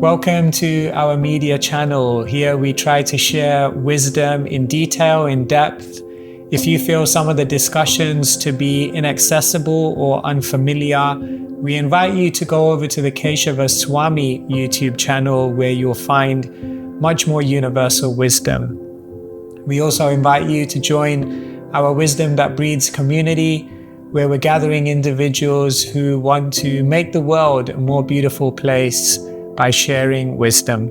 Welcome to our media channel. Here we try to share wisdom in detail, in depth. If you feel some of the discussions to be inaccessible or unfamiliar, we invite you to go over to the Keshava Swami YouTube channel where you'll find much more universal wisdom. We also invite you to join our Wisdom That Breeds community, where we're gathering individuals who want to make the world a more beautiful place by sharing wisdom.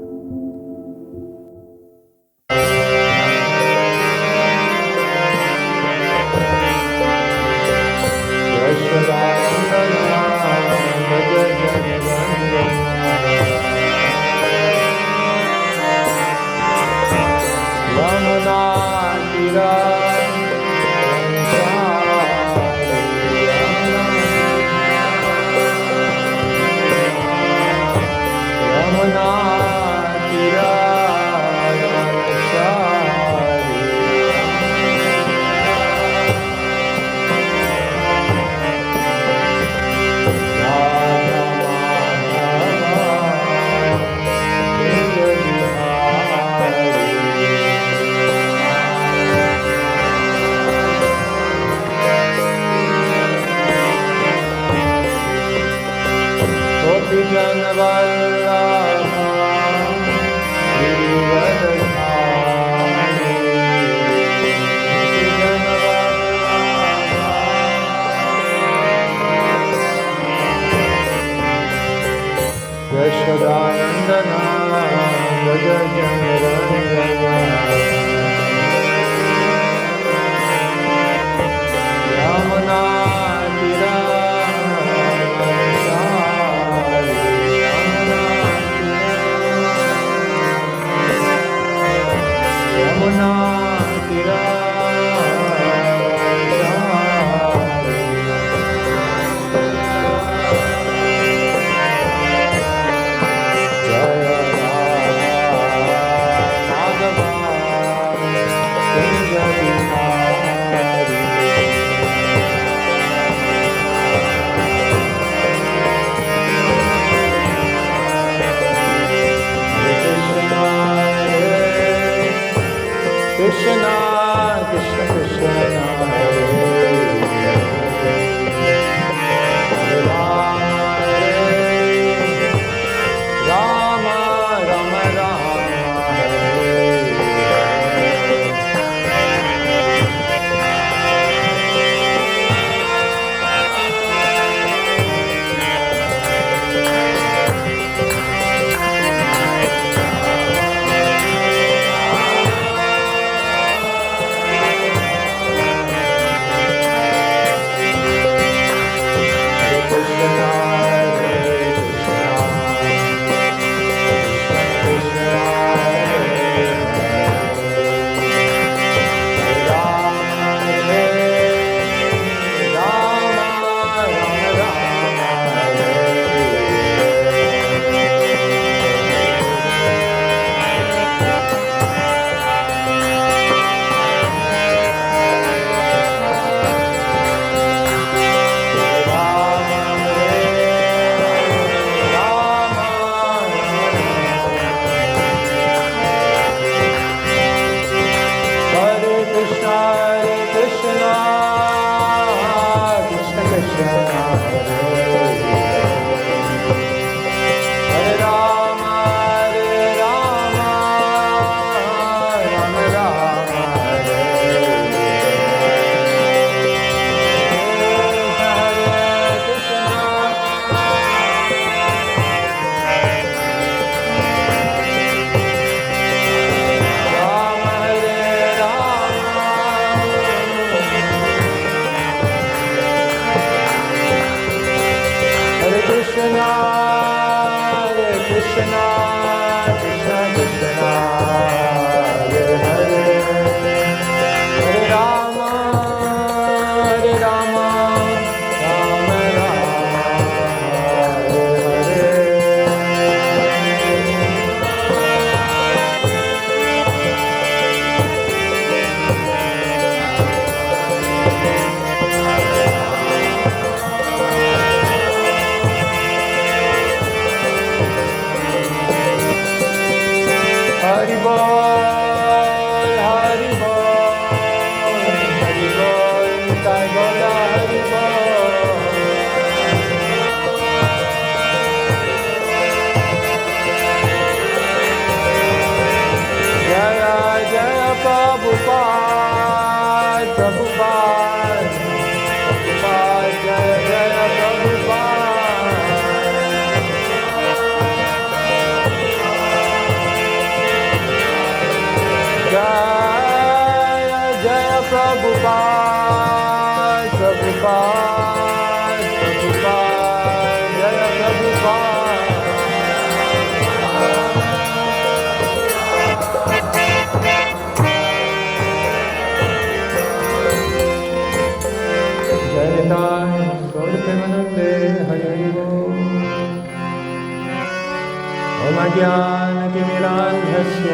ज्ञानतिमिरान्धस्य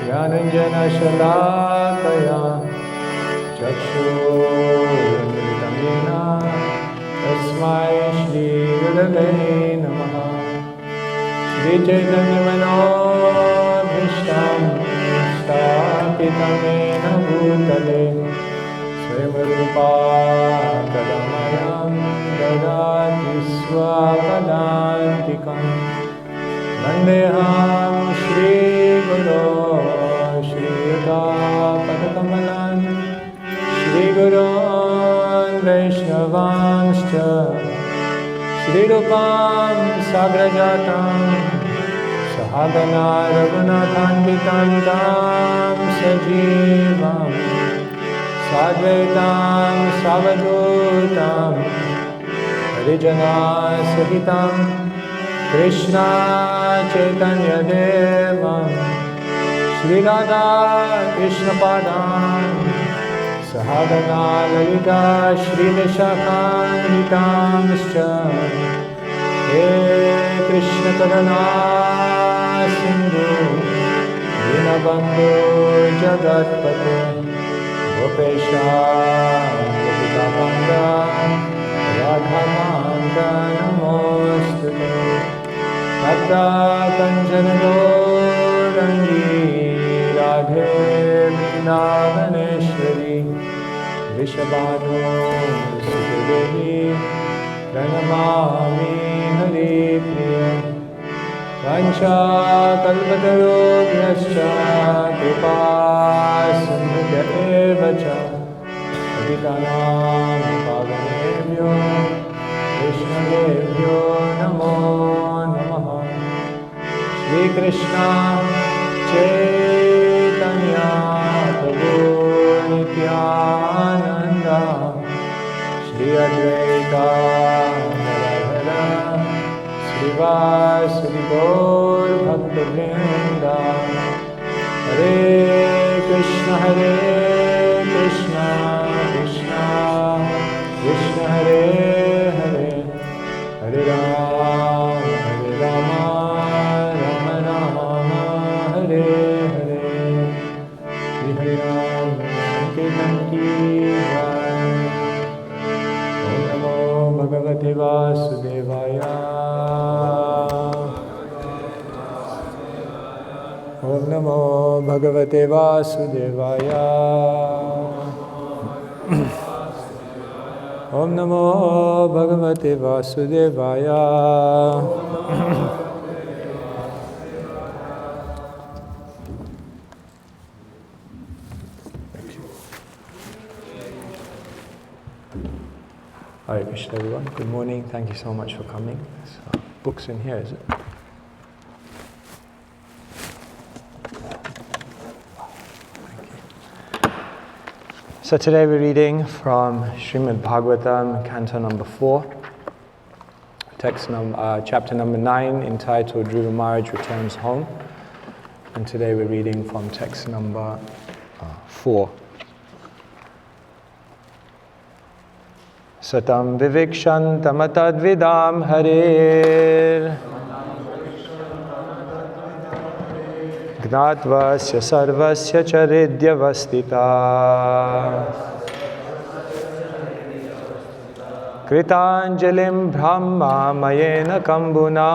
ज्ञानञ्जनशलाकया चक्षुरुन्मिलितं येन तस्मै श्रीगुरवे नमः। श्रीचैतन्यमनोभीष्टं स्थापितं येन भूतले स्वयं रूपा कदा मह्यं ददाति स्वपदान्तिकं। वन्देऽहं श्रीगुरो श्रीयुतापदकमलं श्रीगुरोन् वैष्णवांश्च श्रीरूपां साग्रजातं सहगना रघुनाथान्वितं तं सजीवं साद्वैतं सावधूतं हरिजनसहितं कृष्ण चैतन्यदेवं श्रीराधा कृष्णपादान् सहगना ललिता श्रीविशाखान्वितांश्च हे कृष्णकरुणा सिन्धु दीनबन्धो जगत्पते गोपेश गोपिकान्त राधाकान्त नमोऽस्तुते। भक्ताकञ्चन गौरङ्गी राधे वृन्दावनेश्वरी वृषभानुसुतदेवी प्रणमामि हरिप्रिये। वाञ्छाकल्पतरुभ्यश्च कृपा सिन्धुभ्य एव च पतितानां पावनेभ्यो वैष्णवेभ्यो नमो नमः। श्रीकृष्ण चैतन्य प्रभु नित्यानन्द श्री अद्वैता गदाधर श्रीवासुदेव गौर भक्तवृन्द। हरे कृष्ण कृष्ण कृष्ण हरे हरे हरे राम राम राम हरे हरे। श्री हरे राम संकीर्तन की जय। ओम नमो भगवते वासुदेवाय। ओम नमो भगवते वासुदेवाय। ओम नमो भगवते वासुदेवाय। Hare Krishna everyone, good morning, thank you so much for coming. So, books in here, is it? So today we're reading from Srimad Bhagavatam, Canto number 4, chapter number 9, entitled Dhruva Maharaj Returns Home. And today we're reading from text number 4. Satam vivikshantam atadvidam harir Gnadvasya sarvasya charidyavastita Kritanjalim brahma mayena kambuna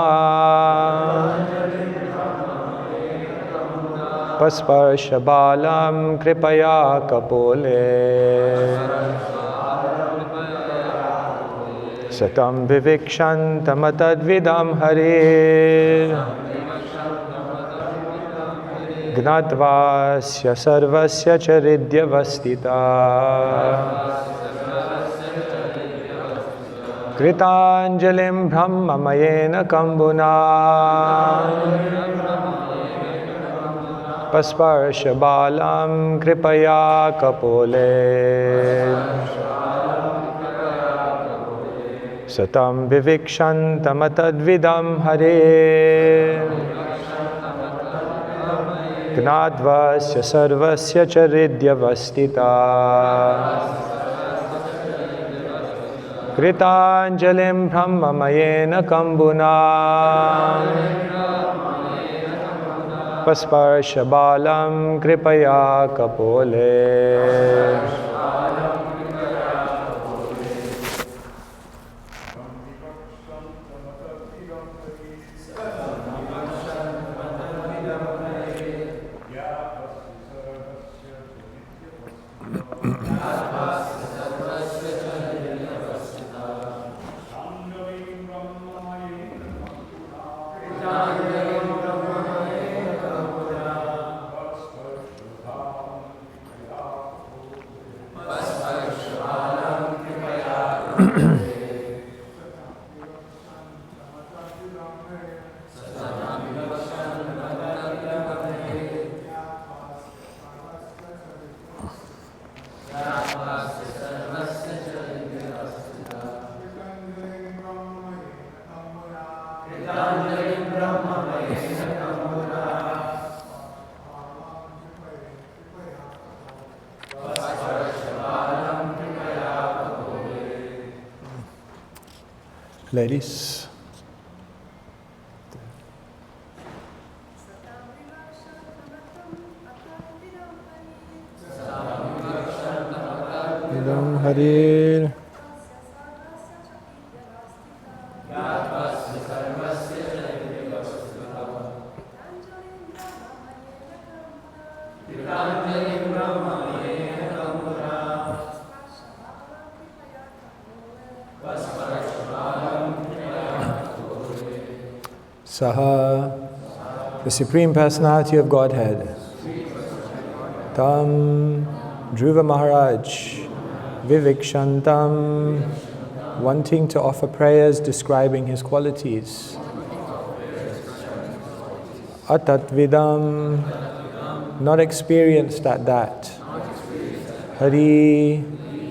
Pasparsha balam kripaya kapole Satam vivikshantam atadvidam harir Gnadvasya sarvasya charidyavastita Kritanjalim brahma mayena kambuna Pasparsha balam kripaya kapole Satam vivikshantam atadvidam harir Gnadvasya sarvasya charidyavastita Kritanjalim brahmamayena kambuna Pasparshabalam kripaya kapole. Ladies. Idam Harir. Saha, the Supreme Personality of Godhead, Tam, Dhruva Maharaj, Vivikshantam, wanting to offer prayers describing his qualities. Atatvidam, not experienced at that. Hari,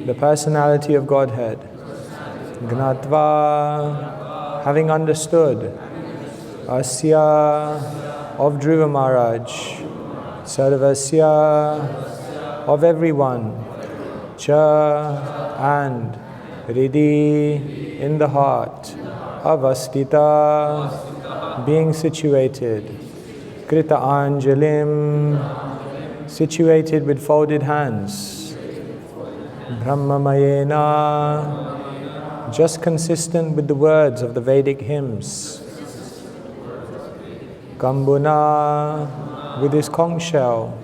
the Personality of Godhead. Gnatva, having understood. Asya, of Dhruva Maharaj. Sarvasya, of everyone. Cha, and. Hridi, in the heart. Avastita, being situated. Krita Anjalim, situated with folded hands. Brahmamayena, just consistent with the words of the Vedic hymns. Kambuna, with his conch shell.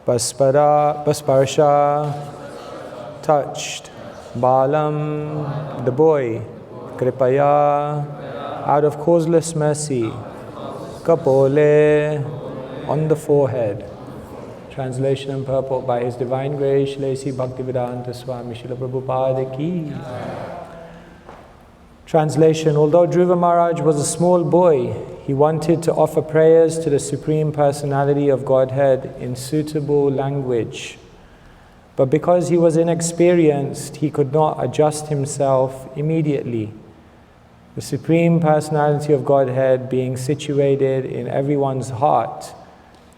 Pasparsha, touched. Balam, the boy. Kripaya, out of causeless mercy. Kapole, on the forehead. Translation and purport by His Divine Grace, Shlesi Bhaktivedanta Swami Srila Prabhupada Ki. Translation, although Dhruva Maharaj was a small boy, he wanted to offer prayers to the Supreme Personality of Godhead in suitable language. But because he was inexperienced, he could not adjust himself immediately. The Supreme Personality of Godhead, being situated in everyone's heart,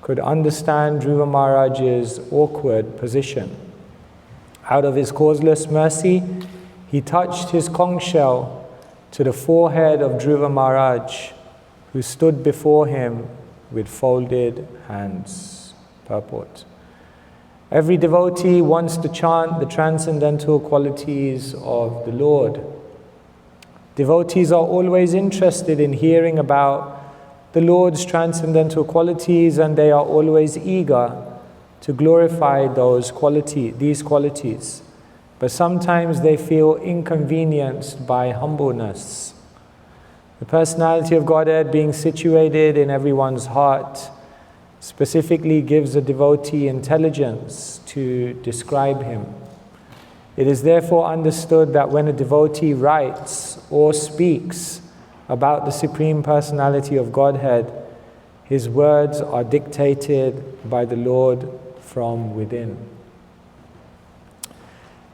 could understand Dhruva Maharaj's awkward position. Out of his causeless mercy, he touched his conch shell to the forehead of Dhruva Maharaj, who stood before him with folded hands. Purport. Every devotee wants to chant the transcendental qualities of the Lord. Devotees are always interested in hearing about the Lord's transcendental qualities, and they are always eager to glorify these qualities. But sometimes they feel inconvenienced by humbleness. The Personality of Godhead, being situated in everyone's heart, specifically gives a devotee intelligence to describe him. It is therefore understood that when a devotee writes or speaks about the Supreme Personality of Godhead, his words are dictated by the Lord from within.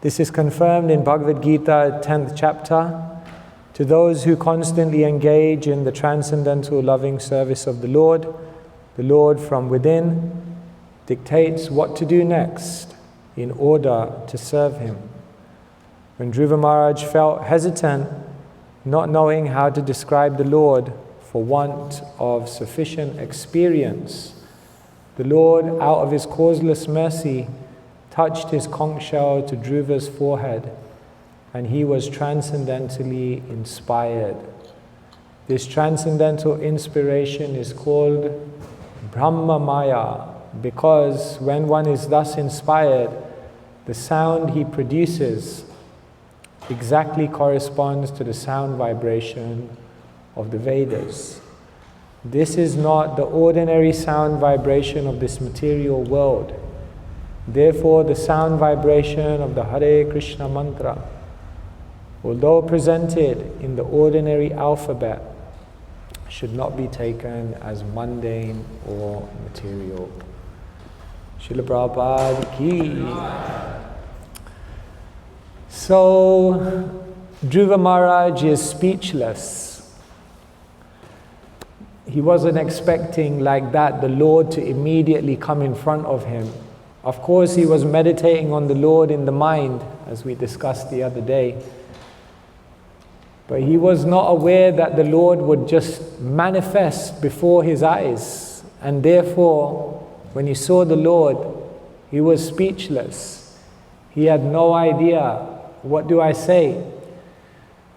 This is confirmed in Bhagavad Gita, 10th chapter. To those who constantly engage in the transcendental loving service of the Lord from within dictates what to do next in order to serve Him. When Dhruva Maharaj felt hesitant, not knowing how to describe the Lord for want of sufficient experience, the Lord, out of his causeless mercy, touched his conch shell to Dhruva's forehead, and he was transcendentally inspired. This transcendental inspiration is called Brahma Maya, because when one is thus inspired, the sound he produces exactly corresponds to the sound vibration of the Vedas. This is not the ordinary sound vibration of this material world. Therefore, the sound vibration of the Hare Krishna mantra, although presented in the ordinary alphabet, should not be taken as mundane or material. Srila Prabhupada ki. So, Dhruva Maharaj is speechless. He wasn't expecting like that the Lord to immediately come in front of him. Of course, he was meditating on the Lord in the mind, as we discussed the other day. But he was not aware that the Lord would just manifest before his eyes. And therefore, when he saw the Lord, he was speechless. He had no idea, what do I say?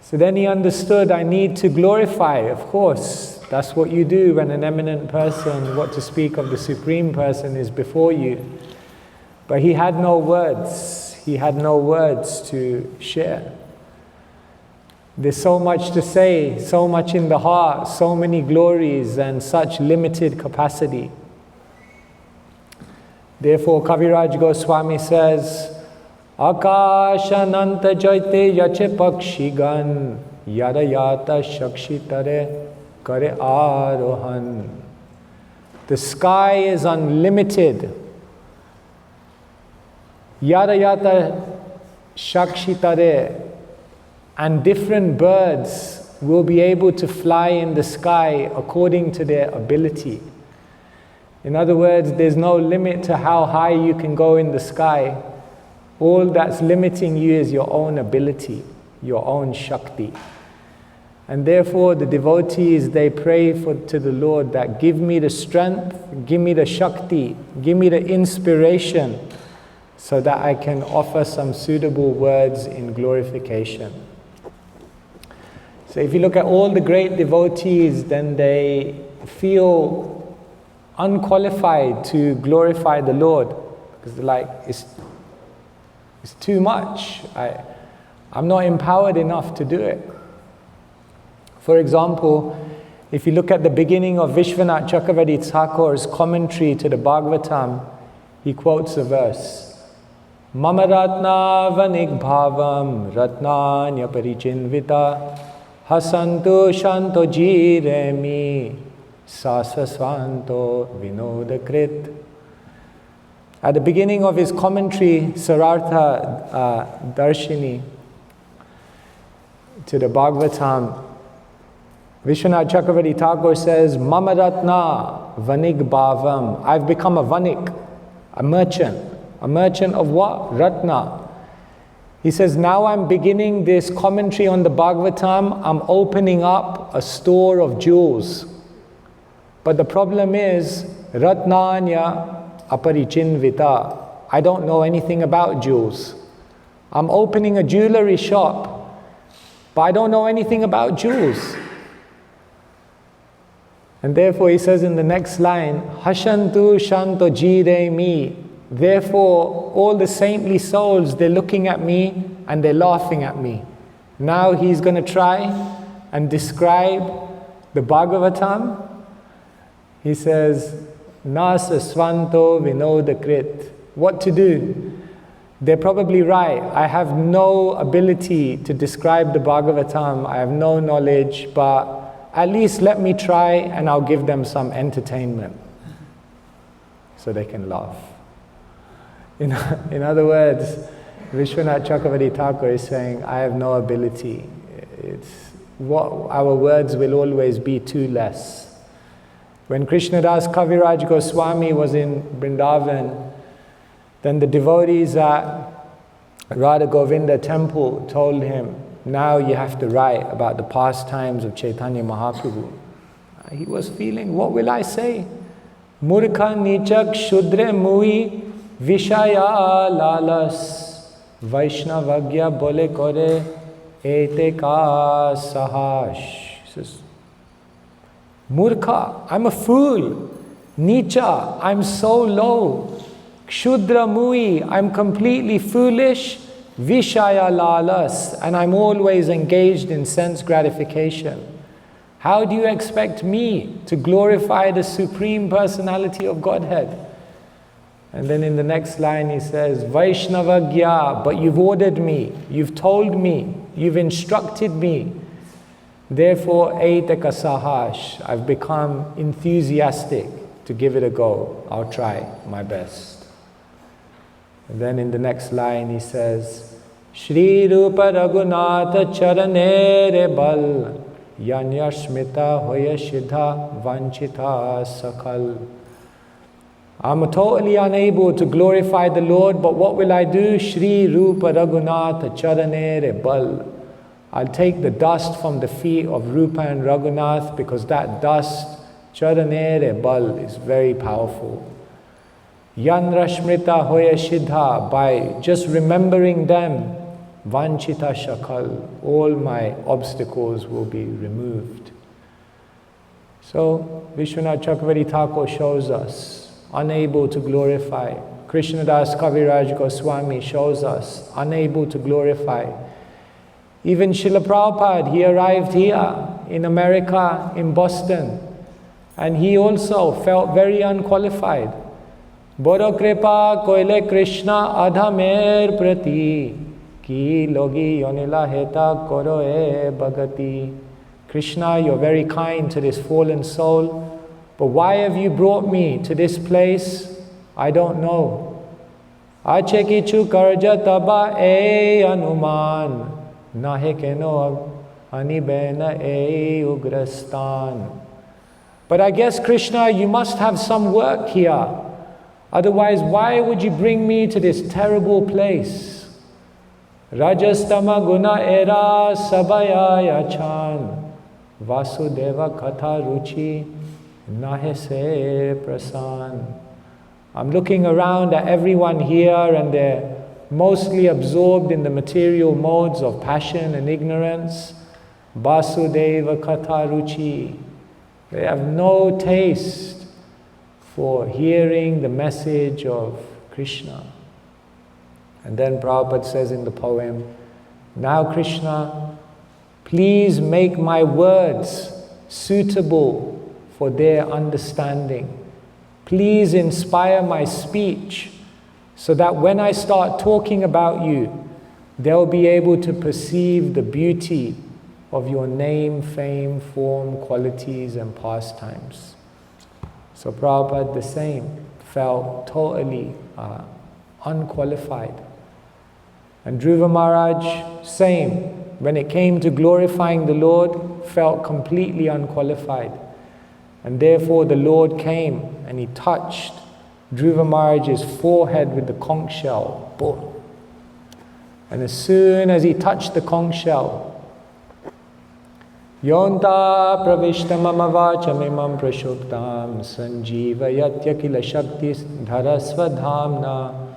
So then he understood, I need to glorify, of course. That's what you do when an eminent person, what to speak of the Supreme Person, is before you. But he had no words. He had no words to share. There's so much to say, so much in the heart, so many glories and such limited capacity. Therefore, Kaviraj Goswami says, Akashananta jaite yache pakshigan yadayata shakshitare kare arohan. The sky is unlimited. Yadayata shakshitare. And different birds will be able to fly in the sky according to their ability. In other words, there's no limit to how high you can go in the sky. All that's limiting you is your own ability, your own Shakti. And therefore the devotees, they pray to the Lord that give me the strength, give me the Shakti, give me the inspiration so that I can offer some suitable words in glorification. So if you look at all the great devotees, then they feel unqualified to glorify the Lord. Because they're like, it's too much. I'm not empowered enough to do it. For example, if you look at the beginning of Vishwanath Chakravarti Thakur's commentary to the Bhagavatam, he quotes a verse. Mama ratna vanik bhavam ratnanya parichinvita hasantu shanto jiremi sasasvanto vinodakrit. At the beginning of his commentary, Sarartha Darshini, to the Bhagavatam, Vishwanath Chakravarti Thakur says, Mama ratna vanik bhavam. I've become a vanik, a merchant. A merchant of what? Ratna. He says, now I'm beginning this commentary on the Bhagavatam, I'm opening up a store of jewels. But the problem is, Ratnanya aparichinvita. I don't know anything about jewels. I'm opening a jewelry shop, but I don't know anything about jewels. And therefore he says in the next line, Hashantu shanto jiremi. Therefore, all the saintly souls, they're looking at me and they're laughing at me. Now he's going to try and describe the Bhagavatam. He says, Nasa svanto vinodakrit. What to do? They're probably right. I have no ability to describe the Bhagavatam. I have no knowledge, but at least let me try and I'll give them some entertainment so they can laugh. In other words, Vishwanath Chakravarti Thakur is saying, I have no ability. Our words will always be too less. When Krishnadas Kaviraj Goswami was in Vrindavan, then the devotees at Radha Govinda temple told him, now you have to write about the pastimes of Chaitanya Mahaprabhu. He was feeling, what will I say? Murkha nichak shudre mui vishaya lalas Vaishnavagya bole kore ete ka sahash. He says, Murkha, I'm a fool. Nicha, I'm so low. Kshudra mui, I'm completely foolish. Vishaya lalas, and I'm always engaged in sense gratification. How do you expect me to glorify the Supreme Personality of Godhead? And then in the next line he says, Vaishnavagya, but you've ordered me, you've told me, you've instructed me. Therefore, Aitaka Sahash, I've become enthusiastic to give it a go. I'll try my best. And then in the next line he says, Shri Rupa Raghunatha Charanere Bal Yanya Smita Hoya Shidha Vanchita Sakal. I'm totally unable to glorify the Lord, but what will I do? Shri Rupa Raghunatha Charanere Bal. I'll take the dust from the feet of Rupa and Raghunath, because that dust, Charanere Bal, is very powerful. Yanra Smrita Hoya Shidha, by just remembering them, Vanchita Shakal, all my obstacles will be removed. So, Vishwanath Chakravarti Thakur shows us, unable to glorify. Krishnadas Kaviraj Goswami shows us, unable to glorify. Even Srila Prabhupada, he arrived here in America, in Boston, and he also felt very unqualified. Boro kripa koile Krishna adhamer prati ki logi yonila heta koro e bhagati. Krishna, you're very kind to this fallen soul, but why have you brought me to this place? I don't know. Ache kichu karja taba e anuman nahe keno anibena e ugrastan. But I guess, Krishna, you must have some work here. Otherwise, why would you bring me to this terrible place? Rajastama guna era sabaya yachan Vasudeva katha ruchi nahe se prasan. I'm looking around at everyone here, and they're mostly absorbed in the material modes of passion and ignorance. Vasudeva katha ruchi. They have no taste for hearing the message of Krishna. And then Prabhupada says in the poem, now Krishna, please make my words suitable for their understanding. Please inspire my speech so that when I start talking about you, they'll be able to perceive the beauty of your name, fame, form, qualities, and pastimes. So Prabhupada, the same, felt totally unqualified. And Dhruva Maharaj, same, when it came to glorifying the Lord, felt completely unqualified. And therefore the Lord came and he touched Dhruva Maharaj's forehead with the conch shell. Boom. And as soon as he touched the conch shell, Yonta pravishta mama vachamimam prashuptam sanjivayatya kila shaktis dharasvadhamna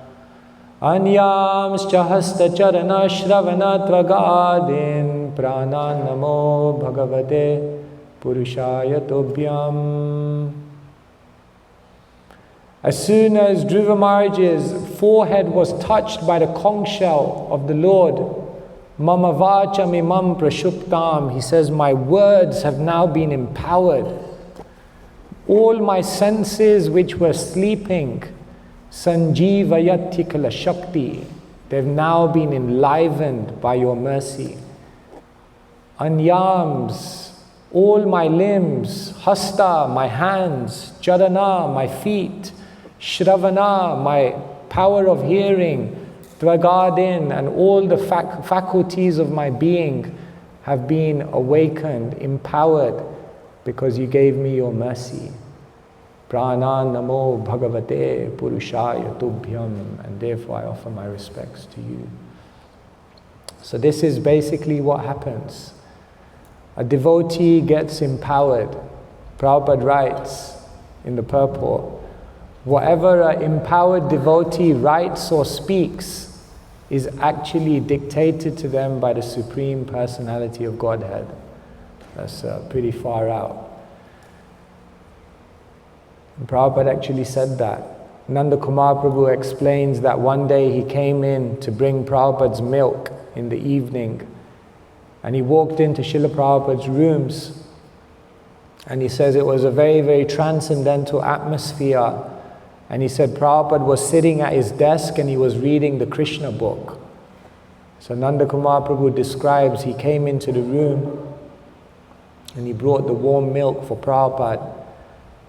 anyam chahasta charana shravana tvagadin prana namo bhagavate purushaya tobhyam. As soon as Dhruva Maharaj's forehead was touched by the conch shell of the Lord, Mama vacham imam prashuptam, he says, my words have now been empowered. All my senses which were sleeping, sanjivayati kala shakti, they've now been enlivened by your mercy. Anyams, all my limbs, hasta, my hands, charana, my feet, shravana, my power of hearing, Dvagadin, and all the faculties of my being have been awakened, empowered, because you gave me your mercy. Prana namo bhagavate purushaya tubhyam, and therefore I offer my respects to you. So this is basically what happens. A devotee gets empowered. Prabhupada writes in the purport, whatever an empowered devotee writes or speaks is actually dictated to them by the Supreme Personality of Godhead. That's pretty far out. And Prabhupada actually said that. Nanda Kumar Prabhu explains that one day he came in to bring Prabhupada's milk in the evening, and he walked into Srila Prabhupada's rooms, and he says it was a very, very transcendental atmosphere, and he said Prabhupada was sitting at his desk and he was reading the Krishna book. So Nanda Kumar Prabhu describes he came into the room and he brought the warm milk for Prabhupada,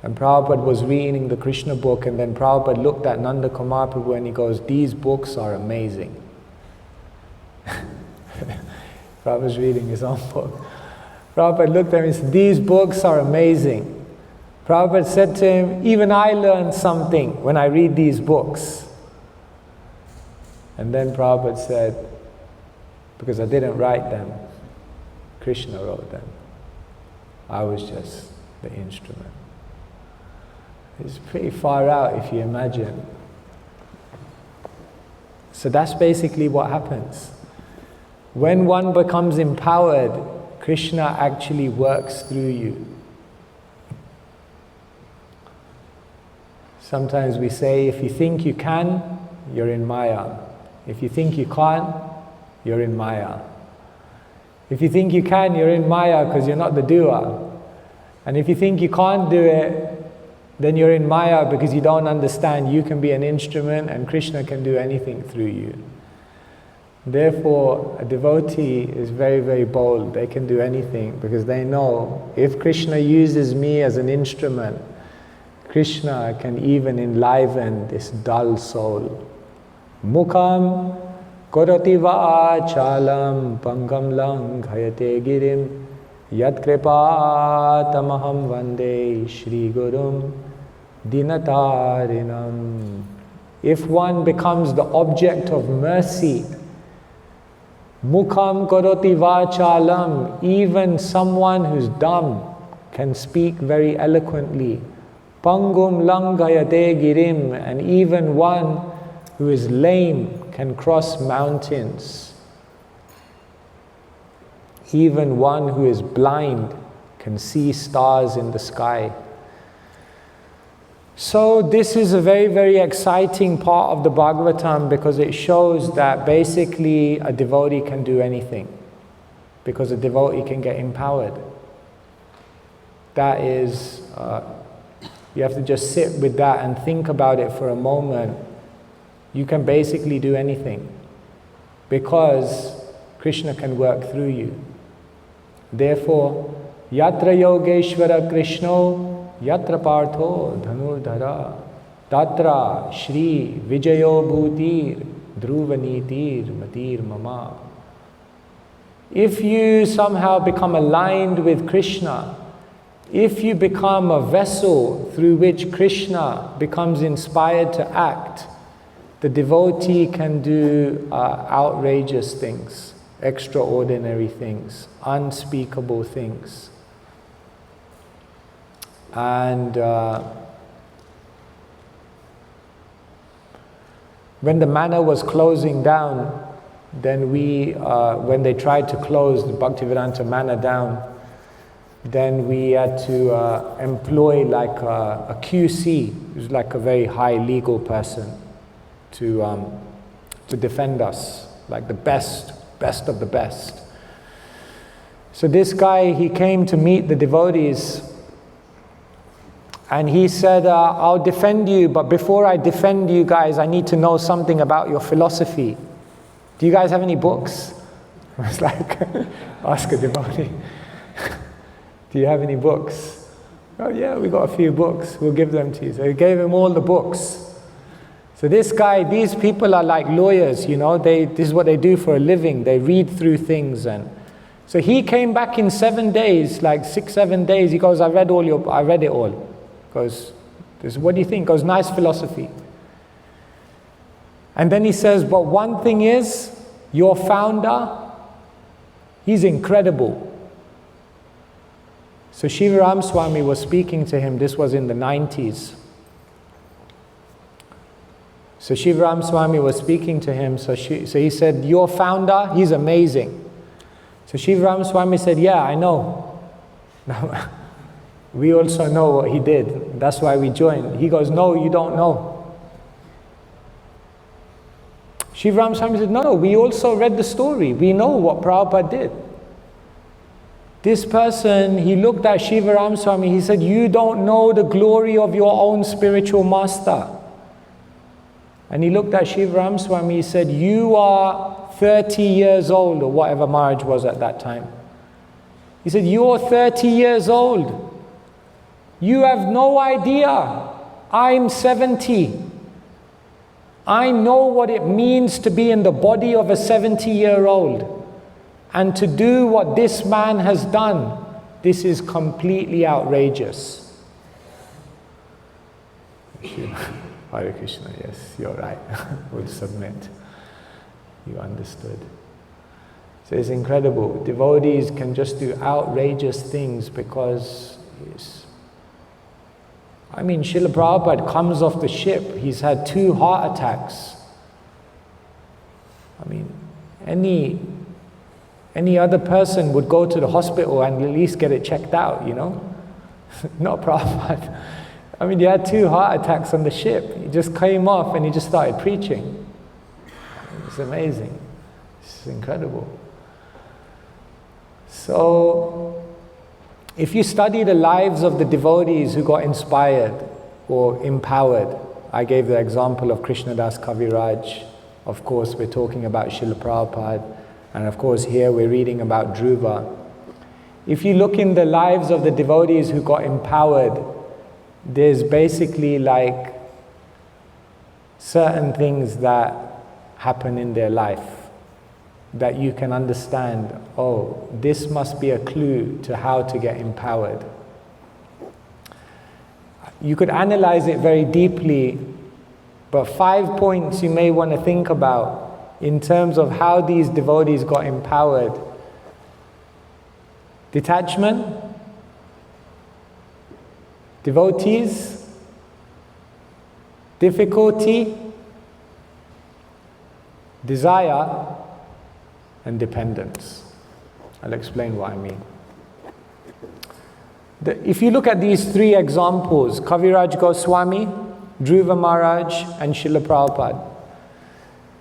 and Prabhupada was reading the Krishna book, and then Prabhupada looked at Nanda Kumar Prabhu and he goes, "These books are amazing." Prabhupada's reading his own book. Prabhupada looked at him and said, "These books are amazing." Prabhupada said to him, "Even I learn something when I read these books." And then Prabhupada said, "Because I didn't write them, Krishna wrote them. I was just the instrument." It's pretty far out if you imagine. So that's basically what happens. When one becomes empowered, Krishna actually works through you. Sometimes we say, if you think you can, you're in Maya. If you think you can't, you're in Maya. If you think you can, you're in Maya because you're not the doer. And if you think you can't do it, then you're in Maya because you don't understand you can be an instrument and Krishna can do anything through you. Therefore, a devotee is very, very bold. They can do anything because they know if Krishna uses me as an instrument, Krishna can even enliven this dull soul. Mukham karoti vācālam pangam langhayate girim yat kripa tamaham vande Shri Gurum dinatarinam. If one becomes the object of mercy, Mukham karoti vācālam, even someone who's dumb can speak very eloquently. Pangum langhayate girim, and even one who is lame can cross mountains. Even one who is blind can see stars in the sky. So this is a very, very exciting part of the Bhagavatam because it shows that basically a devotee can do anything, because a devotee can get empowered. That is, you have to just sit with that and think about it for a moment. You can basically do anything because Krishna can work through you. Therefore, yatra yogeshvara Krishno yatra partho dhanurdhara tatra shri vijayo bhutir dhruvanitir matir mama. If you somehow become aligned with Krishna, if you become a vessel through which Krishna becomes inspired to act, the devotee can do outrageous things, extraordinary things, unspeakable things. And when the manor was closing down, then when they tried to close the Bhaktivedanta manor down, then we had to employ like a QC, who's like a very high legal person, to defend us, like the best of the best. So this guy, he came to meet the devotees, and he said, I'll defend you, but before I defend you guys, I need to know something about your philosophy. Do you guys have any books? I was like, ask a devotee. Do you have any books? Oh yeah, we got a few books. We'll give them to you. So he gave him all the books. So this guy, these people are like lawyers, you know. This is what they do for a living. They read through things, and so he came back in 7 days, like 6-7 days. He goes, I read it all. Goes, what do you think? Goes, nice philosophy. And then he says, but one thing is, your founder, he's incredible. So Shivaram Swami was speaking to him, this was in the 90s. So Shivaram Swami was speaking to him, so he said, your founder, he's amazing. So Shivaram Swami said, yeah, I know. Now, we also know what he did. That's why we joined. He goes, no, you don't know. Shivaram Swami said, no, we also read the story. We know what Prabhupada did. This person, he looked at Shivaram Swami, he said, you don't know the glory of your own spiritual master. And he looked at Shivaram Swami, he said, you are 30 years old, or whatever Maharaj was at that time. He said, you're 30 years old. You have no idea. I'm 70. I know what it means to be in the body of a 70-year-old. And to do what this man has done, this is completely outrageous. Hare Krishna, yes, you're right. We'll submit. You understood. So it's incredible. Devotees can just do outrageous things because Srila Prabhupada comes off the ship. He's had 2 heart attacks. Any other person would go to the hospital and at least get it checked out, Not Prabhupada. He had 2 heart attacks on the ship. He just came off and he just started preaching. It's amazing. It's incredible. So, if you study the lives of the devotees who got inspired or empowered, I gave the example of Krishnadas Kaviraj. Of course, we're talking about Srila Prabhupada. And of course, here we're reading about Dhruva. If you look in the lives of the devotees who got empowered, there's basically like certain things that happen in their life that you can understand, oh, this must be a clue to how to get empowered. You could analyze it very deeply, but 5 points you may want to think about in terms of how these devotees got empowered. Detachment, devotees, difficulty, desire, and dependence. I'll explain what I mean. If you look at these 3 examples, Kaviraj Goswami, Dhruva Maharaj, and Srila Prabhupada,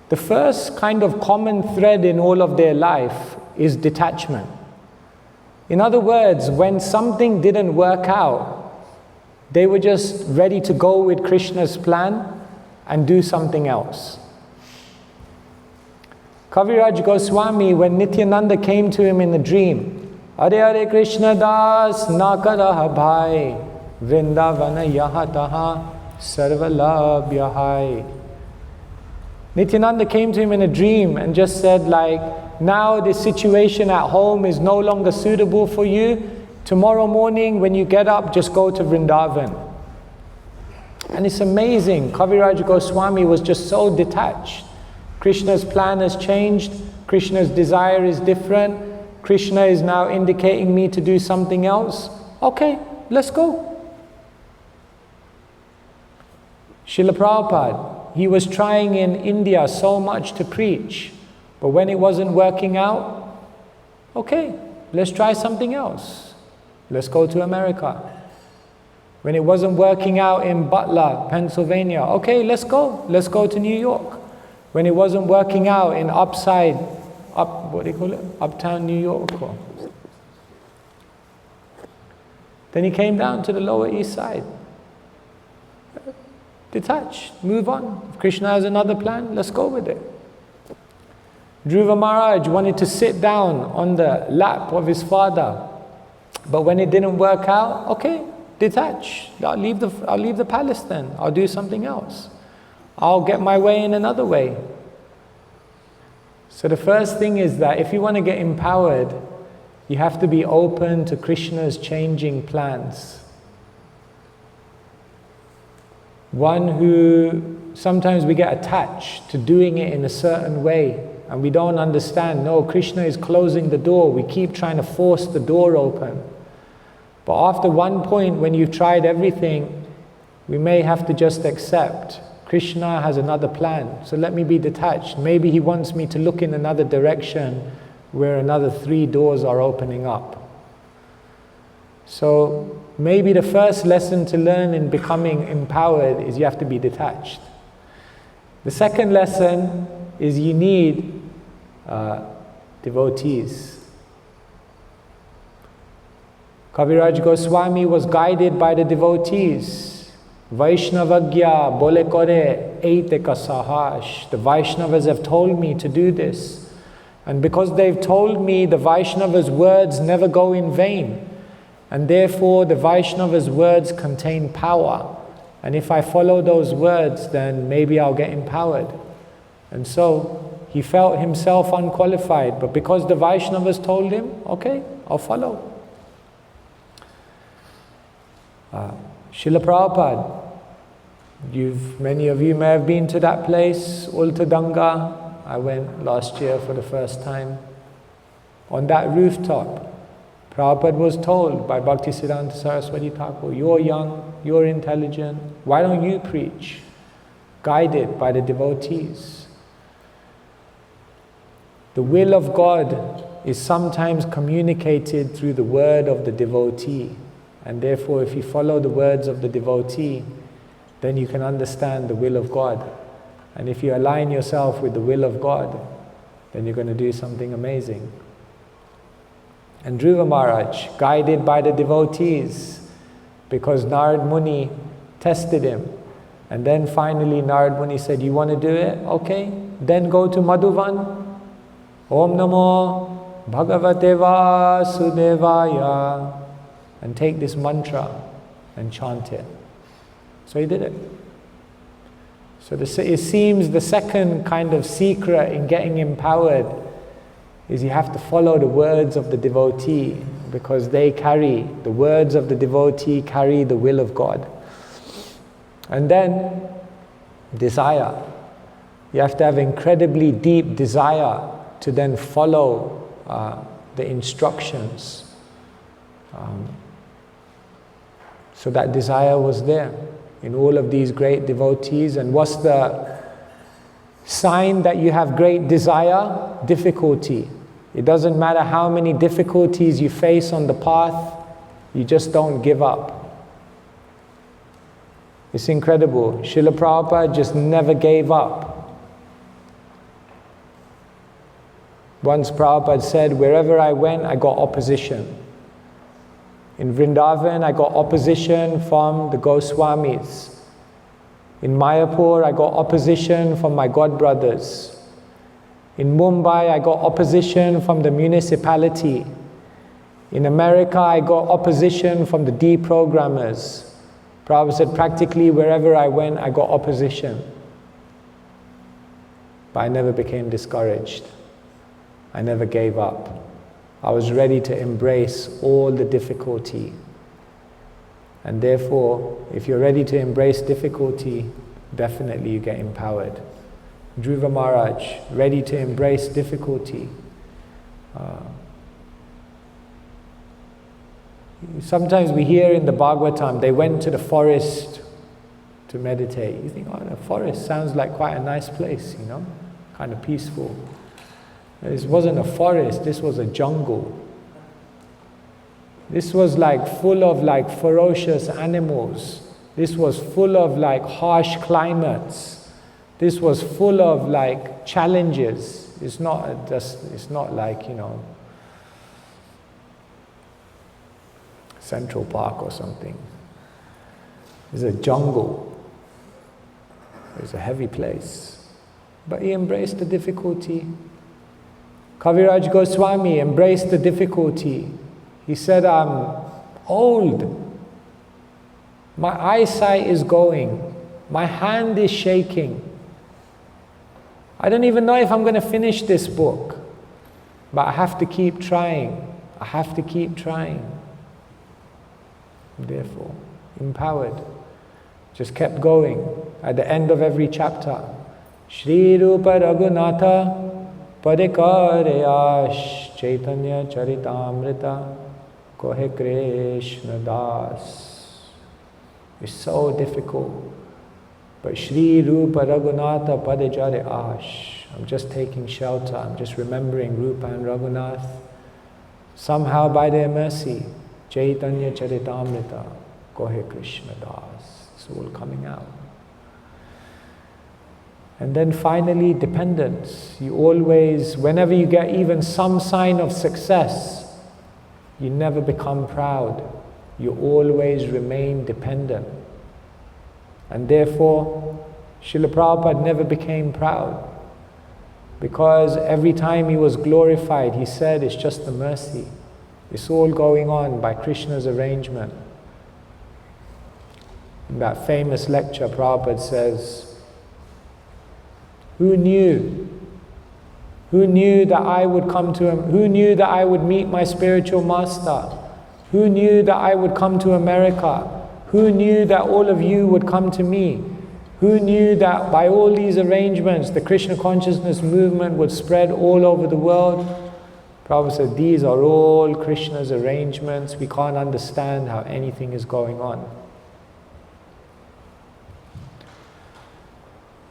the first kind of common thread in all of their life is detachment. In other words, when something didn't work out, they were just ready to go with Krishna's plan and do something else. Kaviraj Goswami, when Nityananda came to him in a dream, Hare Hare Krishna Das Nakaraha Bhai Vrindavana Yahataha Sarvalabhyahai. Nityananda came to him in a dream and just said now the situation at home is no longer suitable for you. Tomorrow morning when you get up, just go to Vrindavan. And it's amazing, Kaviraj Goswami was just so detached. Krishna's plan has changed, Krishna's desire is different, Krishna is now indicating me to do something else. Okay, let's go. Srila Prabhupada, he was trying in India so much to preach, but when it wasn't working out, okay, let's try something else. Let's go to America. When it wasn't working out in Butler, Pennsylvania, okay, let's go. Let's go to New York. When it wasn't working out in uptown New York. Then he came down to the Lower East Side. Detach, move on. If Krishna has another plan, let's go with it. Dhruva Maharaj wanted to sit down on the lap of his father, but when it didn't work out, okay, detach. I'll leave the palace then. I'll do something else. I'll get my way in another way. So the first thing is that if you want to get empowered, you have to be open to Krishna's changing plans. One who sometimes we get attached to doing it in a certain way, and we don't understand, no, Krishna is closing the door. We keep trying to force the door open. But after one point, when you've tried everything, we may have to just accept Krishna has another plan. So let me be detached. Maybe he wants me to look in another direction where another 3 doors are opening up. So maybe the first lesson to learn in becoming empowered is you have to be detached. The second lesson is you need devotees. Kaviraj Goswami was guided by the devotees. Vaishnavagya bole kore eite ka sahash. The Vaishnavas have told me to do this. And because they've told me, the Vaishnavas' words never go in vain. And therefore the Vaishnavas' words contain power. And if I follow those words, then maybe I'll get empowered. And so he felt himself unqualified, but because the Vaishnavas told him, okay, I'll follow. Srila Prabhupada, many of you may have been to that place, Ultadanga. I went last year for the first time. On that rooftop, Prabhupada was told by Bhaktisiddhanta Saraswati Thakur, you're young, you're intelligent, why don't you preach? Guided by the devotees. The will of God is sometimes communicated through the word of the devotee. And therefore, if you follow the words of the devotee, then you can understand the will of God. And if you align yourself with the will of God, then you're going to do something amazing. And Dhruva Maharaj, guided by the devotees, because Narad Muni tested him. And then finally Narad Muni said, you want to do it? Okay. Then go to Madhuvan. Om Namo Bhagavate Vasudevaya. And take this mantra and chant it. So he did it. So it seems the second kind of secret in getting empowered is you have to follow the words of the devotee, because the words of the devotee carry the will of God. And then desire. You have to have incredibly deep desire to then follow the instructions. So that desire was there in all of these great devotees. And what's the sign that you have great desire? Difficulty. It doesn't matter how many difficulties you face on the path, you just don't give up. It's incredible. Srila Prabhupada just never gave up. Once Prabhupada said, wherever I went, I got opposition. In Vrindavan, I got opposition from the Goswamis. In Mayapur, I got opposition from my godbrothers. In Mumbai, I got opposition from the municipality. In America, I got opposition from the deprogrammers. Prabhupada said, practically wherever I went, I got opposition. But I never became discouraged. I never gave up. I was ready to embrace all the difficulty. And therefore, if you're ready to embrace difficulty, definitely you get empowered. Dhruva Maharaj, ready to embrace difficulty. Sometimes we hear in the Bhagavatam, they went to the forest to meditate. You think, oh, the forest sounds like quite a nice place, kind of peaceful. This wasn't a forest, this was a jungle. This was full of ferocious animals. This was full of harsh climates. This was full of challenges. It's not Central Park or something. It's a jungle. It's a heavy place. But he embraced the difficulty. Kaviraj Goswami embraced the difficulty. He said, I'm old. My eyesight is going. My hand is shaking. I don't even know if I'm going to finish this book. But I have to keep trying. I have to keep trying. Therefore, empowered. Just kept going. At the end of every chapter, Shri Rupa Raghunatha Padikare Ash Chaitanya Charitamrita Kohe Krishna Das. It's so difficult. But Shri Rupa Raghunatha Padijare Ash. I'm just taking shelter. I'm just remembering Rupa and Raghunath. Somehow by their mercy, Chaitanya Charitamrita Kohe Krishna Das. It's all coming out. And then finally, dependence. You always, whenever you get even some sign of success, you never become proud. You always remain dependent. And therefore, Srila Prabhupada never became proud. Because every time he was glorified, he said, it's just the mercy. It's all going on by Krishna's arrangement. In that famous lecture, Prabhupada says, who knew? Who knew that I would come to him? Who knew that I would meet my spiritual master? Who knew that I would come to America? Who knew that all of you would come to me? Who knew that by all these arrangements, the Krishna consciousness movement would spread all over the world? Prabhupada said, these are all Krishna's arrangements. We can't understand how anything is going on.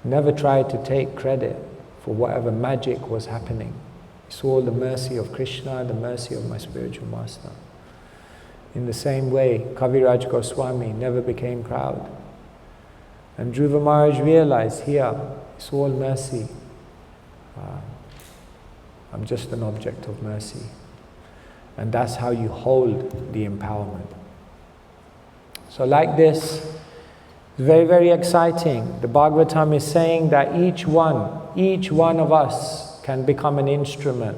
Never tried to take credit for whatever magic was happening. It's all the mercy of Krishna, the mercy of my spiritual master. In the same way, Kaviraj Goswami never became proud. And Dhruva Maharaj realized, here, it's all mercy. I'm just an object of mercy. And that's how you hold the empowerment. So like this, it's very, very exciting. The Bhagavatam is saying that each one of us can become an instrument.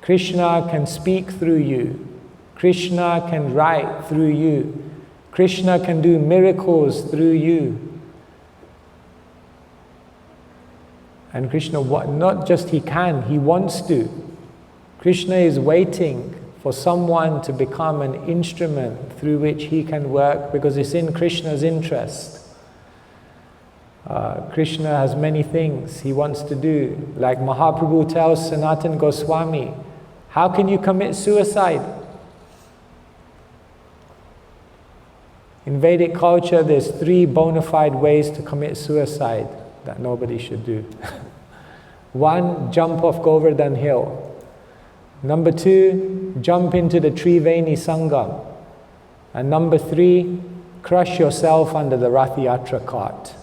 Krishna can speak through you. Krishna can write through you. Krishna can do miracles through you. And Krishna, not just he can, he wants to. Krishna is waiting for someone to become an instrument through which he can work, because it's in Krishna's interest. Krishna has many things he wants to do. Like Mahaprabhu tells Sanatana Goswami, how can you commit suicide? In Vedic culture, there's 3 bona fide ways to commit suicide that nobody should do. 1, jump off Govardhan Hill. Number 2, jump into the Triveni Sangam. And number 3, crush yourself under the Rath Yatra cart.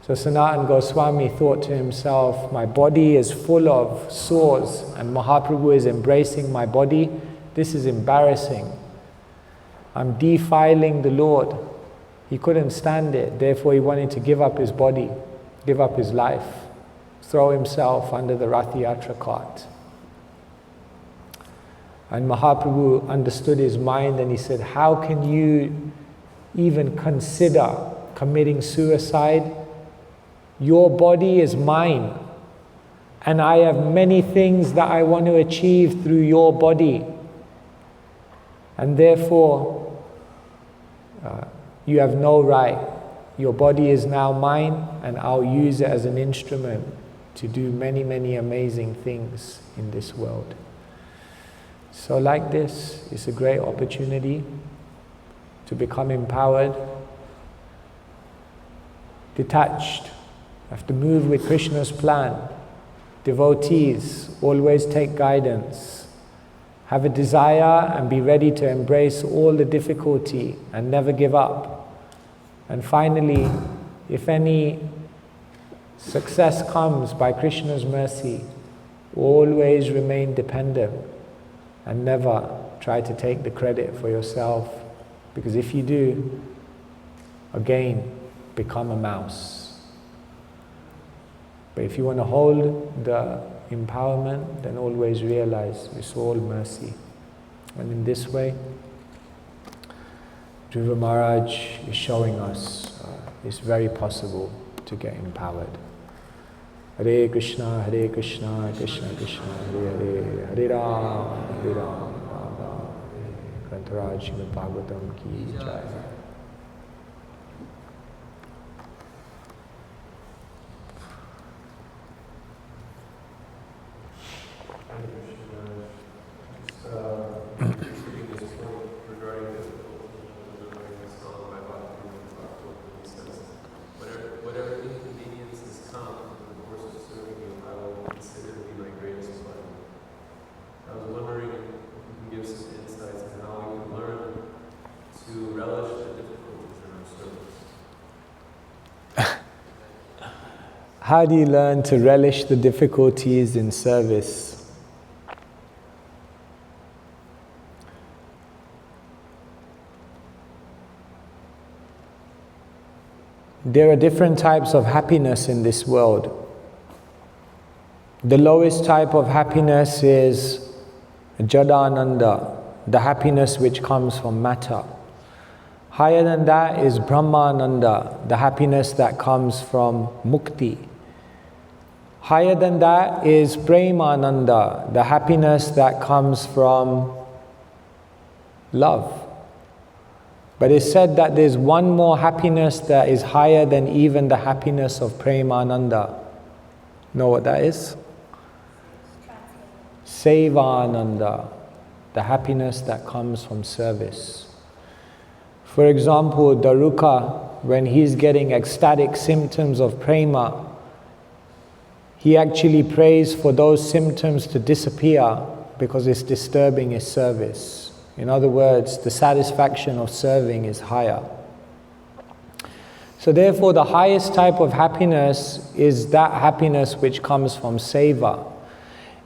So Sanatana Goswami thought to himself, my body is full of sores and Mahaprabhu is embracing my body. This is embarrassing. I'm defiling the Lord. He couldn't stand it. Therefore he wanted to give up his body, give up his life, throw himself under the Rath Yatra cart. And Mahaprabhu understood his mind and he said, how can you even consider committing suicide? Your body is mine, and I have many things that I want to achieve through your body. And therefore, you have no right. Your body is now mine, and I'll use it as an instrument to do many, many amazing things in this world. So like this, it's a great opportunity to become empowered, detached, have to move with Krishna's plan. Devotees always take guidance. Have a desire and be ready to embrace all the difficulty and never give up. And finally, if any success comes by Krishna's mercy, always remain dependent and never try to take the credit for yourself, because if you do, again, become a mouse. But if you want to hold the empowerment, then always realize it's all mercy. And in this way, Dhruva Maharaj is showing us it's very possible to get empowered. Hare Krishna, Krishna Krishna, Hare Hare, Hare Ram, Ram Ram. Grantaraj Srimad Bhagavatam ki jai. How do you learn to relish the difficulties in service? There are different types of happiness in this world. The lowest type of happiness is Jadananda, the happiness which comes from matter. Higher than that is Brahmananda, the happiness that comes from mukti. Higher than that is Premananda, the happiness that comes from love. But it's said that there's one more happiness that is higher than even the happiness of Premananda. Know what that is? Sevananda, the happiness that comes from service. For example, Daruka, when he's getting ecstatic symptoms of prema, he actually prays for those symptoms to disappear because it's disturbing his service. In other words, the satisfaction of serving is higher. So therefore, the highest type of happiness is that happiness which comes from seva.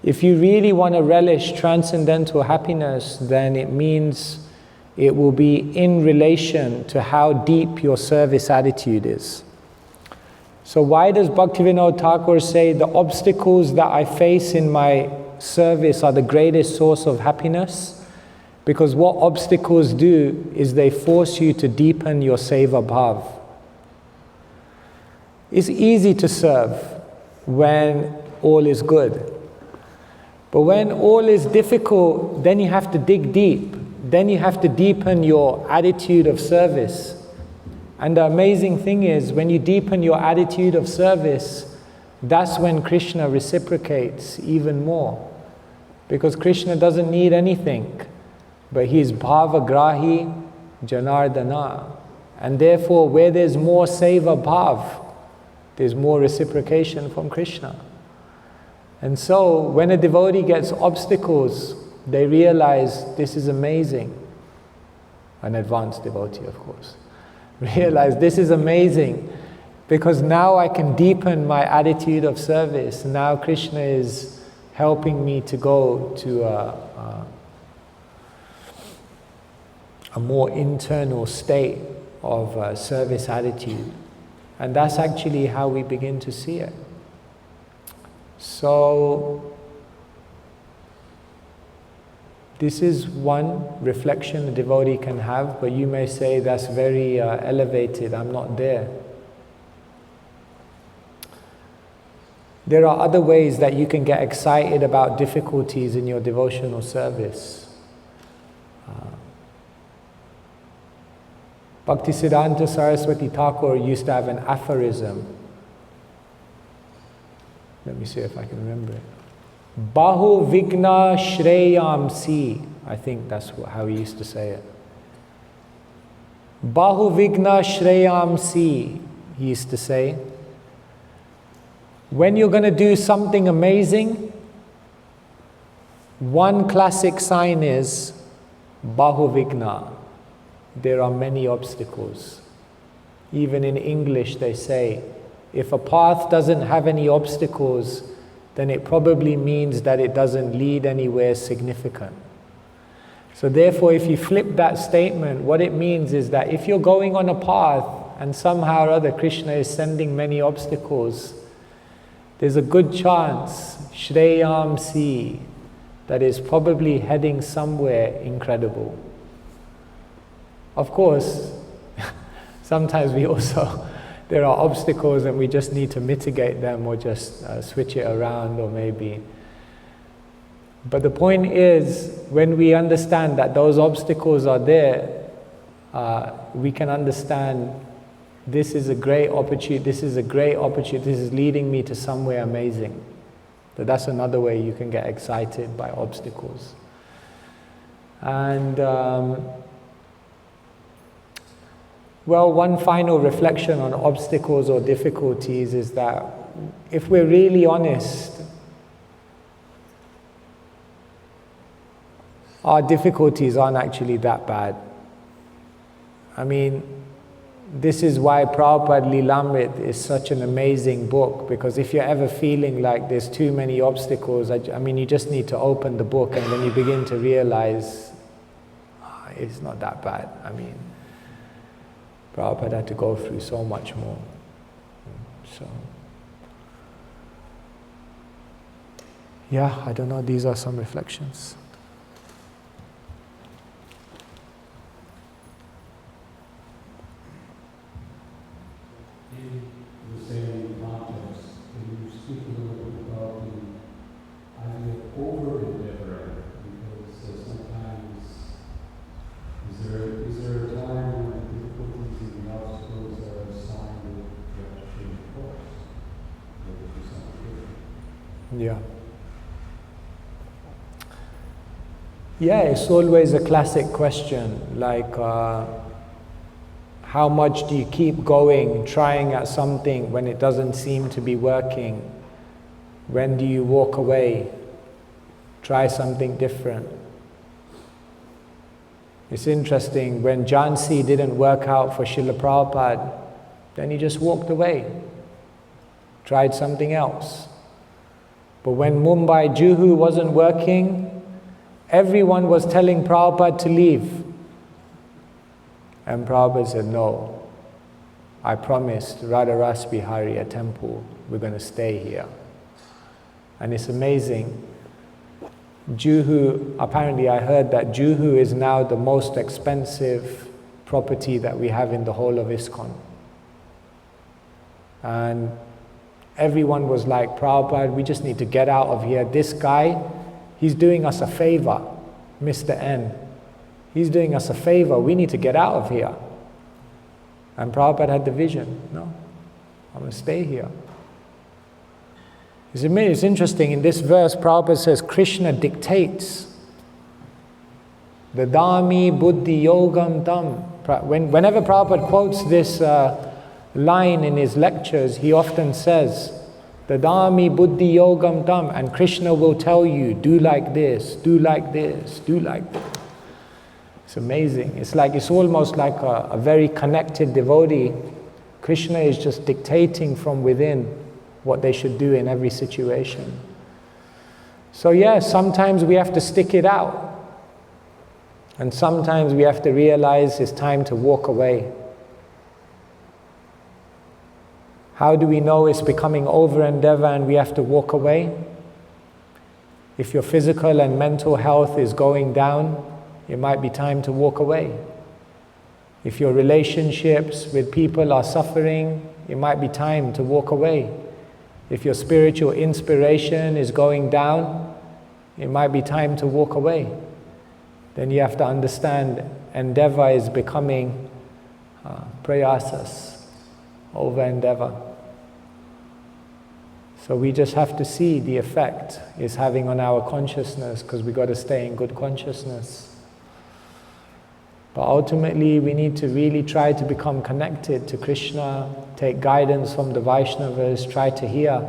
If you really want to relish transcendental happiness, then it means it will be in relation to how deep your service attitude is. So why does Bhaktivinoda Thakur say the obstacles that I face in my service are the greatest source of happiness? Because what obstacles do is they force you to deepen your seva bhav. It's easy to serve when all is good. But when all is difficult, then you have to dig deep. Then you have to deepen your attitude of service. And the amazing thing is, when you deepen your attitude of service, that's when Krishna reciprocates even more. Because Krishna doesn't need anything, but he is bhavagrahi janardana. And therefore, where there's more seva bhav, there's more reciprocation from Krishna. And so, when a devotee gets obstacles, they realize this is amazing. An advanced devotee, of course. Realize this is amazing because now I can deepen my attitude of service. Now Krishna is helping me to go to a more internal state of service attitude. And that's actually how we begin to see it. So, this is one reflection a devotee can have, but you may say that's very elevated, I'm not there. There are other ways that you can get excited about difficulties in your devotional service. Bhaktisiddhanta Saraswati Thakur used to have an aphorism. Let me see if I can remember it. Bahu vigna shreyamsi. I think that's how he used to say it. Bahu vigna shreyamsi, he used to say. When you're going to do something amazing, one classic sign is Bahu vigna. There are many obstacles. Even in English they say, if a path doesn't have any obstacles, then it probably means that it doesn't lead anywhere significant. So therefore, if you flip that statement, what it means is that if you're going on a path and somehow or other Krishna is sending many obstacles, there's a good chance, Shreyamsi, that is probably heading somewhere incredible. Of course, sometimes we also there are obstacles and we just need to mitigate them or just switch it around or maybe. But the point is, when we understand that those obstacles are there, we can understand this is a great opportunity, this is leading me to somewhere amazing. So that's another way you can get excited by obstacles. And well, one final reflection on obstacles or difficulties is that if we're really honest, our difficulties aren't actually that bad. I mean, this is why Prabhupada Lilamrit is such an amazing book, because if you're ever feeling like there's too many obstacles, I mean, you just need to open the book and then you begin to realize it's not that bad. I mean, Prabhupada had to go through so much more. So, yeah, I don't know, these are some reflections. In the same context, can you speak a little bit about the idea of over-endeavoring? Because sometimes, is there a time when the difficulties and the obstacles are a sign that you have to change course? Or do something different? Yeah. Yeah, it's always a classic question, like, how much do you keep going, trying at something when it doesn't seem to be working? When do you walk away? Try something different. It's interesting, when Jhansi didn't work out for Srila Prabhupada, then he just walked away, tried something else. But when Mumbai Juhu wasn't working, everyone was telling Prabhupada to leave. And Prabhupada said, no, I promised Radha Ras Bihari a temple, we're going to stay here. And it's amazing. Juhu, apparently I heard that Juhu is now the most expensive property that we have in the whole of ISKCON. And everyone was like, Prabhupada, we just need to get out of here. This guy, he's doing us a favor, Mr. N. He's doing us a favor, we need to get out of here. And Prabhupada had the vision, no, I'm going to stay here. It's interesting, in this verse, Prabhupada says, Krishna dictates. Dadami buddhi yogam tam. Whenever Prabhupada quotes this line in his lectures, he often says, Dadami buddhi yogam tam, and Krishna will tell you, do like this, do like this, do like this. It's amazing. It's almost like a very connected devotee. Krishna is just dictating from within what they should do in every situation. So yeah, sometimes we have to stick it out. And sometimes we have to realize it's time to walk away. How do we know it's becoming over-endeavor and we have to walk away? If your physical and mental health is going down, it might be time to walk away. If your relationships with people are suffering, it might be time to walk away. If your spiritual inspiration is going down, it might be time to walk away. Then you have to understand endeavor is becoming prayasas, over endeavor. So we just have to see the effect it's having on our consciousness, because we got to stay in good consciousness. But ultimately, we need to really try to become connected to Krishna, take guidance from the Vaishnavas, try to hear.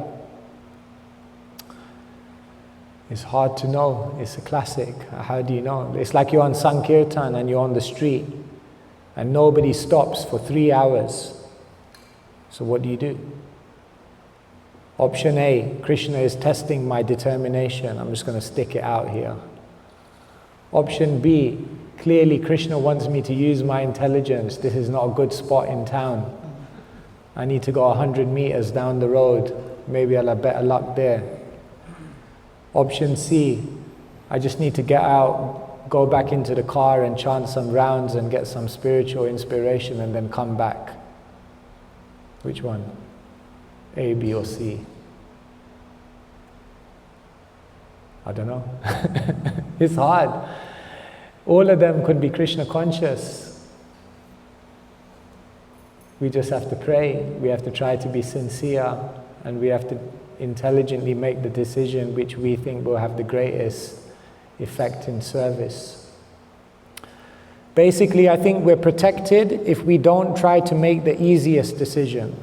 It's hard to know, it's a classic. How do you know? It's like you're on Sankirtan and you're on the street and nobody stops for 3 hours. So what do? Option A, Krishna is testing my determination, I'm just going to stick it out here. Option B, clearly Krishna wants me to use my intelligence, this is not a good spot in town. I need to go 100 meters down the road, maybe I'll have better luck there. Option C, I just need to get out, go back into the car and chant some rounds and get some spiritual inspiration and then come back. Which one? A, B or C? I don't know. It's hard. All of them could be Krishna conscious. We just have to pray, we have to try to be sincere, and we have to intelligently make the decision which we think will have the greatest effect in service. Basically, I think we're protected if we don't try to make the easiest decision,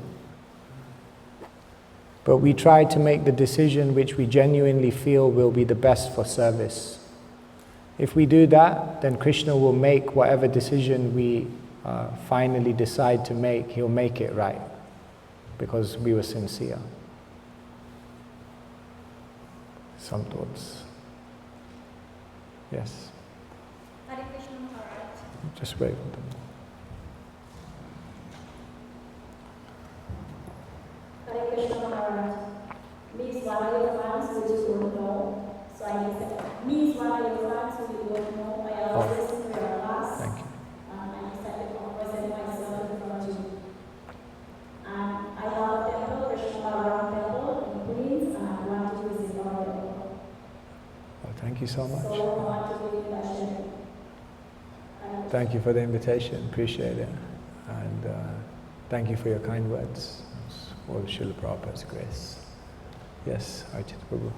but we try to make the decision which we genuinely feel will be the best for service. If we do that, then Krishna will make whatever decision we finally decide to make, he'll make it right, because we were sincere. Some thoughts. Yes? Hare Krishna Maharaj. Just wait for them. Hare Krishna Maharaj. Me is one of your fans which you don't know. So I accept. Me is one of your fans who you don't know. I always listen to your class. Thank you. And I decided to present myself in front of you. And I have a temple, Krishna Bhagavan temple in Queens, and I want to visit our temple. Well, thank you so much. So I want to be in Russian. Thank you for the invitation. Appreciate it. And thank you for your kind words. It's all Srila Prabhupada's grace. Yes, Archit Prabhu.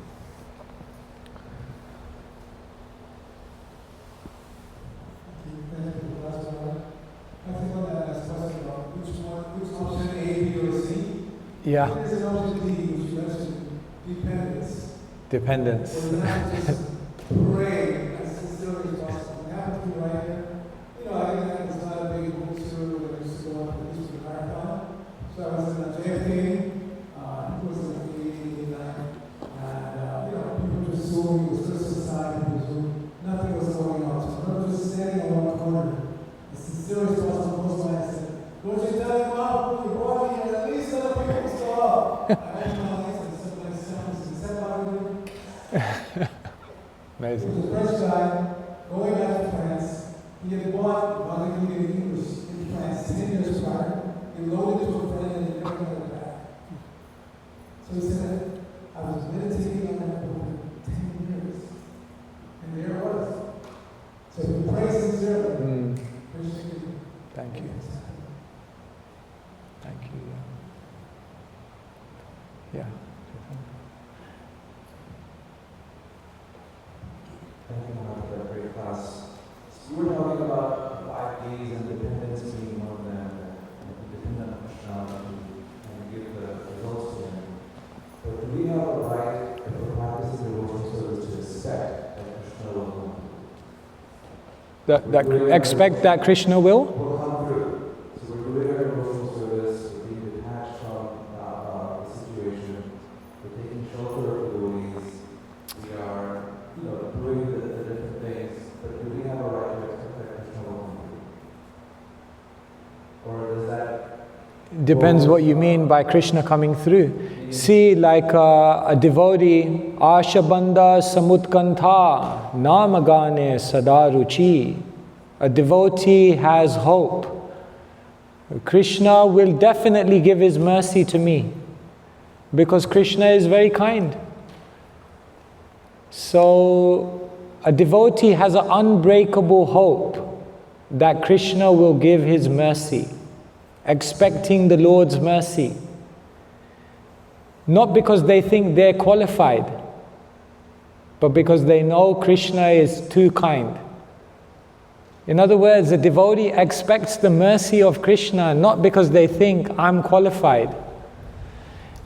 I think on that last question about which option A, B, or C. Yeah. There's an option D, which you mentioned, dependence. Dependence. Or not just pray as sincerely as possible. You have to be right. I think that was not a big book to when I used to go up to the Eastern Marathon. So I was in a JFK, it was in 1989, and people just saw me, it was just society, nothing was going on. So I remember just standing on one corner, as sincerely as possible, close my eyes, and said, "Don't you tell him up, you brought me here, at least other people saw up." I opened my eyes and said myself, and said, Amazing. He was the first guy going back to France. He had bought Bhagavad Gita in English in France 10 years prior. He loaded it to a friend and he never got it back. So he said, I was meditating on that book for 10 years. And there it was. So if you pray sincerely, Krishna can. Thank you. Thank you. Yeah. Thank you, Maharaj, for that great class. You were talking about 5 Ds and dependence being one of them, and dependent on Krishna and give the results to him. But do we have a right, if we're practicing devotional service, to expect that Krishna will Expect that Krishna will? will come through? So we're doing our devotional service, we're being detached from the situation, we're taking shelter of the devotees, we are doing the different things, but do we have a right to expect that Krishna will come through? Or does that... Depends what you mean by Krishna coming through. See, like a devotee, Ashabandha Samutkantha Namagane Sadaruchi. A devotee has hope. Krishna will definitely give his mercy to me, because Krishna is very kind. So a devotee has an unbreakable hope that Krishna will give his mercy, expecting the Lord's mercy. Not because they think they're qualified, but because they know Krishna is too kind. In other words, a devotee expects the mercy of Krishna not because they think I'm qualified.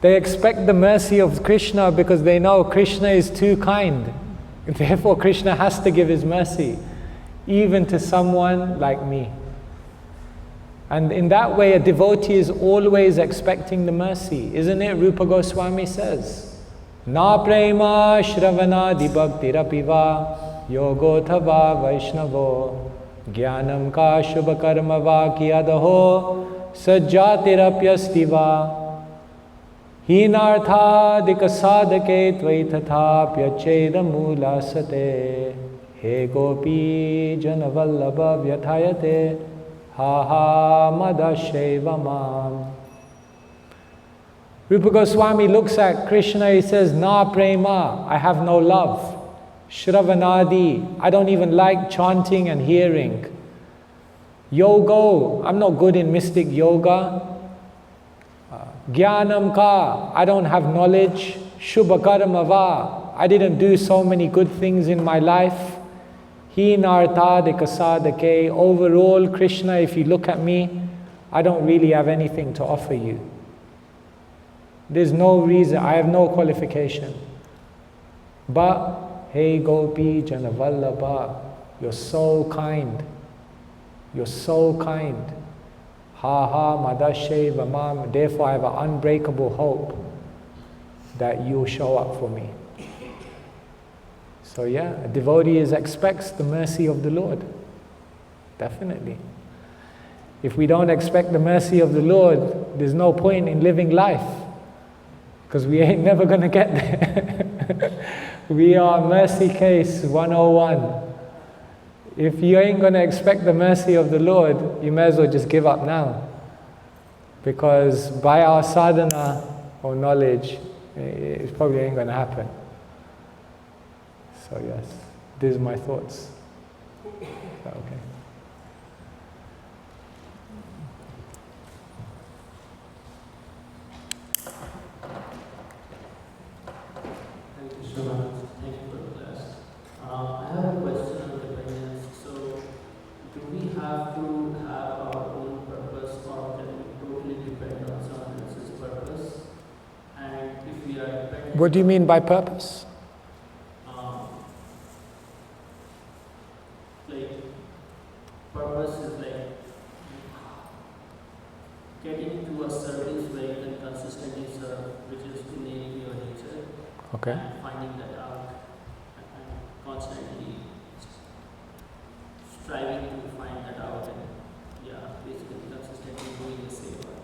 They expect the mercy of Krishna because they know Krishna is too kind. Therefore, Krishna has to give his mercy, even to someone like me. And in that way, a devotee is always expecting the mercy. Isn't it? Rupa Goswami says, Na prema shravana dibhaktirapiva yogo thava vaishnavo jnanam ka shubha karma va kiyadaho sajjatirapyastiva hinarthadika sadhake tvaitatha pyacheda mula sate he gopi janavallabha vyathayate ha ha madasheva mam. Rupa Goswami looks at Krishna, he says, Na prema, I have no love. Shravanadi, I don't even like chanting and hearing. Yoga, I'm not good in mystic yoga. Jnanam ka, I don't have knowledge. Shubha karma va, I didn't do so many good things in my life. Hinarthadika sadhake, overall, Krishna, if you look at me, I don't really have anything to offer you. There's no reason, I have no qualification. But, hey Gopi Janavallabha, you're so kind. You're so kind. Ha ha madashe vamam. Therefore I have an unbreakable hope that you'll show up for me. So yeah, a devotee expects the mercy of the Lord. Definitely. If we don't expect the mercy of the Lord, there's no point in living life, because we ain't never going to get there. We are mercy case 101. If you ain't going to expect the mercy of the Lord, you may as well just give up now. Because by our sadhana or knowledge, it probably ain't going to happen. So yes, these are my thoughts. Is that okay? Thank you so much. Thank you for the class. I have a question on dependence. So, do we have to have our own purpose, or can we totally depend on someone else's purpose? And if we are dependent, What do you mean by purpose? like purpose is like getting to a service where you can consistently serve, which is innately your nature. Okay. And finding that out and constantly striving to find that out and basically consistently doing the same work,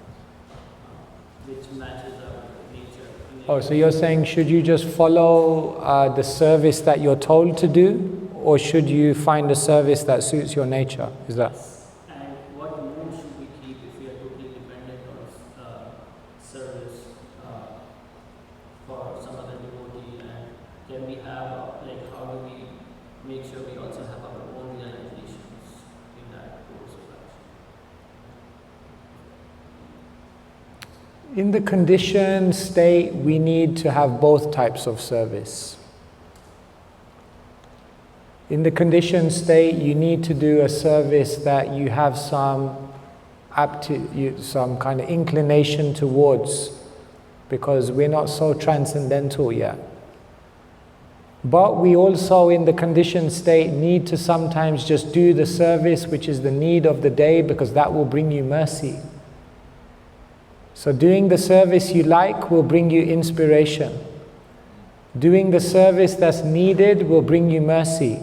which matches our nature. Oh, so you're saying, should you just follow the service that you're told to do, or should you find a service that suits your nature? Is that? And what mode should we keep if we are totally dependent on service for some other devotee? And can we have, like, how do we make sure we also have our own realizations in that course of action? In the conditioned state, we need to have both types of service. In the conditioned state, you need to do a service that you have some some kind of inclination towards, because we're not so transcendental yet. But we also, in the conditioned state, need to sometimes just do the service which is the need of the day, because that will bring you mercy. So doing the service you like will bring you inspiration. Doing the service that's needed will bring you mercy.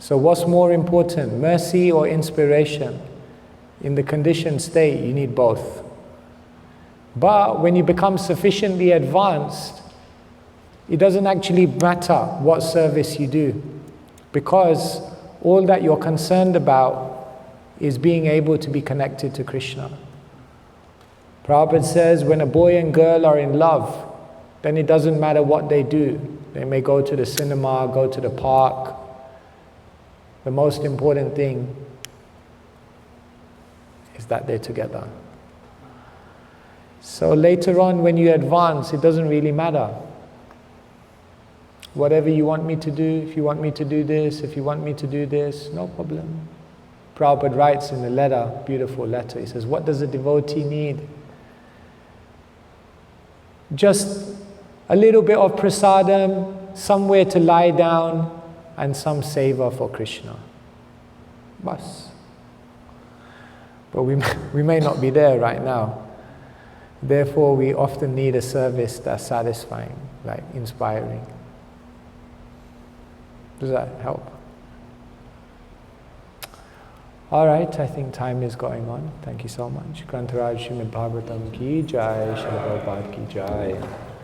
So what's more important, mercy or inspiration? In the conditioned state, you need both. But when you become sufficiently advanced, it doesn't actually matter what service you do, because all that you're concerned about is being able to be connected to Krishna. Prabhupada says, when a boy and girl are in love, then it doesn't matter what they do. They may go to the cinema, go to the park. The most important thing is that they're together. So later on, when you advance, it doesn't really matter. Whatever you want me to do, if you want me to do this, if you want me to do this, no problem. Prabhupada writes in a letter, beautiful letter, he says, what does a devotee need? Just a little bit of prasadam, somewhere to lie down, and some seva for Krishna. Bas. But we may not be there right now. Therefore, we often need a service that's satisfying, like inspiring. Does that help? All right, I think time is going on. Thank you so much. Grantaraj Srimad Bhagavatam ki jai, Srimad Prabhupada ki jai.